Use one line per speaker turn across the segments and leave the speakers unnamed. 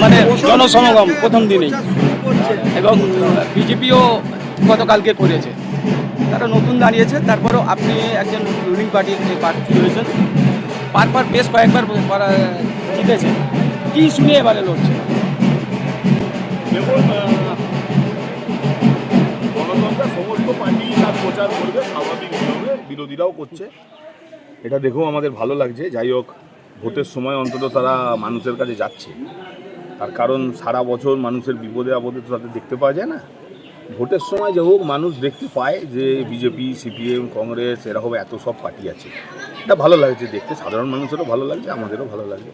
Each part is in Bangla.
মানে জনসমাগম প্রথম দিনেই, এবং বিজেপিও গতকালকে করেছে, তারা নতুন দাঁড়িয়েছে। তারপরেও আপনি একজন রুলিং পার্টির যে প্রার্থী হয়েছেন, পারপর বেশ কয়েকবার জিতেছে, কি শুনে এবারে লড়ছে?
দেখুন, গণতন্ত্রের সমস্ত পার্টি তার প্রচার করবে, স্বাভাবিক নিয়মে বিরোধীরাও করছে, এটা দেখেও আমাদের ভালো লাগছে। যাই হোক, ভোটের সময় অন্তত তারা মানুষের কাছে যাচ্ছে, তার কারণ সারা বছর মানুষের বিপদে আপদে তো তাদের দেখতে পাওয়া যায় না। ভোটের সময় যে হোক মানুষ দেখতে পায় যে বিজেপি, সিপিএম, কংগ্রেস এরকম এত সব পার্টি আছে, এটা ভালো লাগছে দেখতে, সাধারণ মানুষেরও ভালো লাগছে, আমাদেরও ভালো লাগছে।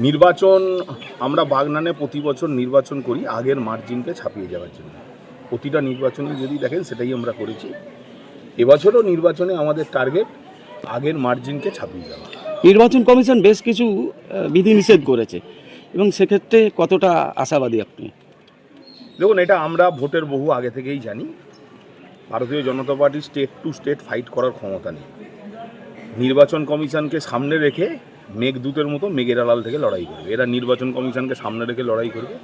নির্বাচন, আমরা বাগনানে প্রতি বছর নির্বাচন করি আগের মার্জিনকে ছাপিয়ে যাওয়ার জন্য। প্রতিটা নির্বাচনে যদি দেখেন সেটাই আমরা করেছি। এবছরও নির্বাচনে আমাদের টার্গেট আগের মার্জিনকে ছাপিয়ে যাওয়া।
নির্বাচন কমিশন বেশ কিছু বিধিনিষেধ করেছে, এবং সেক্ষেত্রে কতটা আশাবাদী আপনি?
দেখুন, এটা আমরা ভোটের বহু আগে থেকেই জানি, Bharatiya Janata party state to state fight করার ক্ষমতা নেই। নির্বাচন কমিশনকে সামনে রেখে মেঘদূতের মতো মেঘের আড়াল থেকে লড়াই করবে। এরা নির্বাচন কমিশনকে সামনে রেখে লড়াই করবে,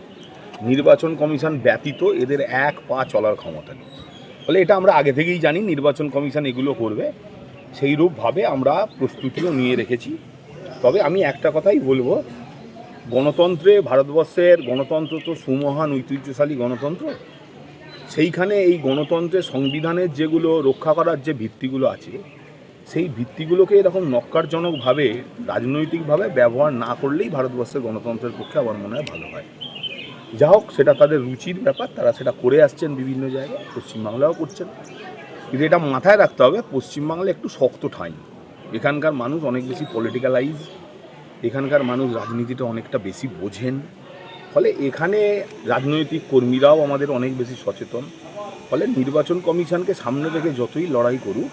নির্বাচন কমিশন ব্যতীত এদের এক পা চলার ক্ষমতা নেই। ফলে এটা আমরা আগে থেকেই জানি নির্বাচন কমিশন এগুলো করবে, সেই রূপভাবে আমরা প্রস্তুতিও নিয়ে রেখেছি। তবে আমি একটা কথাই বলবো, গণতন্ত্রে, ভারতবর্ষের গণতন্ত্র তো সুমহান ঐতিহ্যশালী গণতন্ত্র, সেইখানে এই গণতন্ত্রের সংবিধানের যেগুলো রক্ষা করার যে ভিত্তিগুলো আছে, সেই ভিত্তিগুলোকে এরকম নক্কারজনকভাবে রাজনৈতিকভাবে ব্যবহার না করলেই ভারতবর্ষের গণতন্ত্রের পক্ষে আমার মনে হয় ভালো হয়। যা হোক, সেটা তাদের রুচির ব্যাপার, তারা সেটা করে আসছেন বিভিন্ন জায়গায়, পশ্চিমবাংলাও করছেন। কিন্তু এটা মাথায় রাখতে হবে, পশ্চিমবাংলা একটু শক্ত ঠাঁই, এখানকার মানুষ অনেক বেশি পলিটিক্যালাইজ, এখানকার মানুষ রাজনীতিটা অনেকটা বেশি বোঝেন। ফলে এখানে রাজনৈতিক কর্মীরাও আমাদের অনেক বেশি সচেতন। ফলে নির্বাচন কমিশনকে সামনে রেখে যতই লড়াই করুক,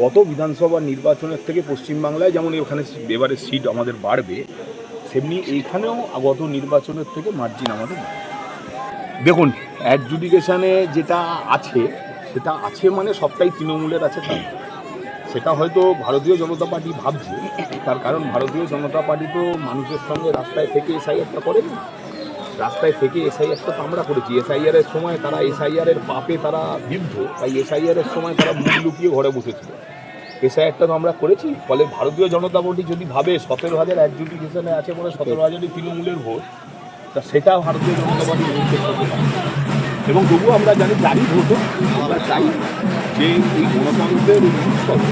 গত বিধানসভা নির্বাচনের থেকে পশ্চিমবাংলায় যেমন এখানে এবারে সিট আমাদের বাড়বে, সেমনি এইখানেও গত নির্বাচনের থেকে মার্জিন আমাদের বাড়বে। দেখুন, অ্যাডজুডিকেশানে যেটা আছে সেটা আছে মানে সবটাই তৃণমূলের আছে তাই, সেটা হয়তো ভারতীয় জনতা পার্টি ভাবছে, তার কারণ ভারতীয় জনতা পার্টি তো মানুষের সঙ্গে রাস্তায় থেকে এসআইআরটা করেনি, রাস্তায় থেকে এসআইআরটা তো আমরা করেছি। এসআইআরের সময় তারা এসআইআরের পাপে তারা বিদ্ধ, তাই এসআইআরের সময় তারা মুখ লুকিয়ে ঘরে বসেছিল, এসআইআরটা তো আমরা করেছি। ফলে ভারতীয় জনতা পার্টি যদি ভাবে 17,000 অ্যাডজুডিকেশনে আছে বলে 17,000ই তৃণমূলের ভোট, তা সেটা ভারতীয় জনতা পার্টির মুখের সঙ্গে পারে। এবং তবুও আমরা জানি যারই ভোট হোক, আমরা চাই যে এই গণতন্ত্রের এই উৎসবে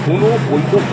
কোনো বৈঠক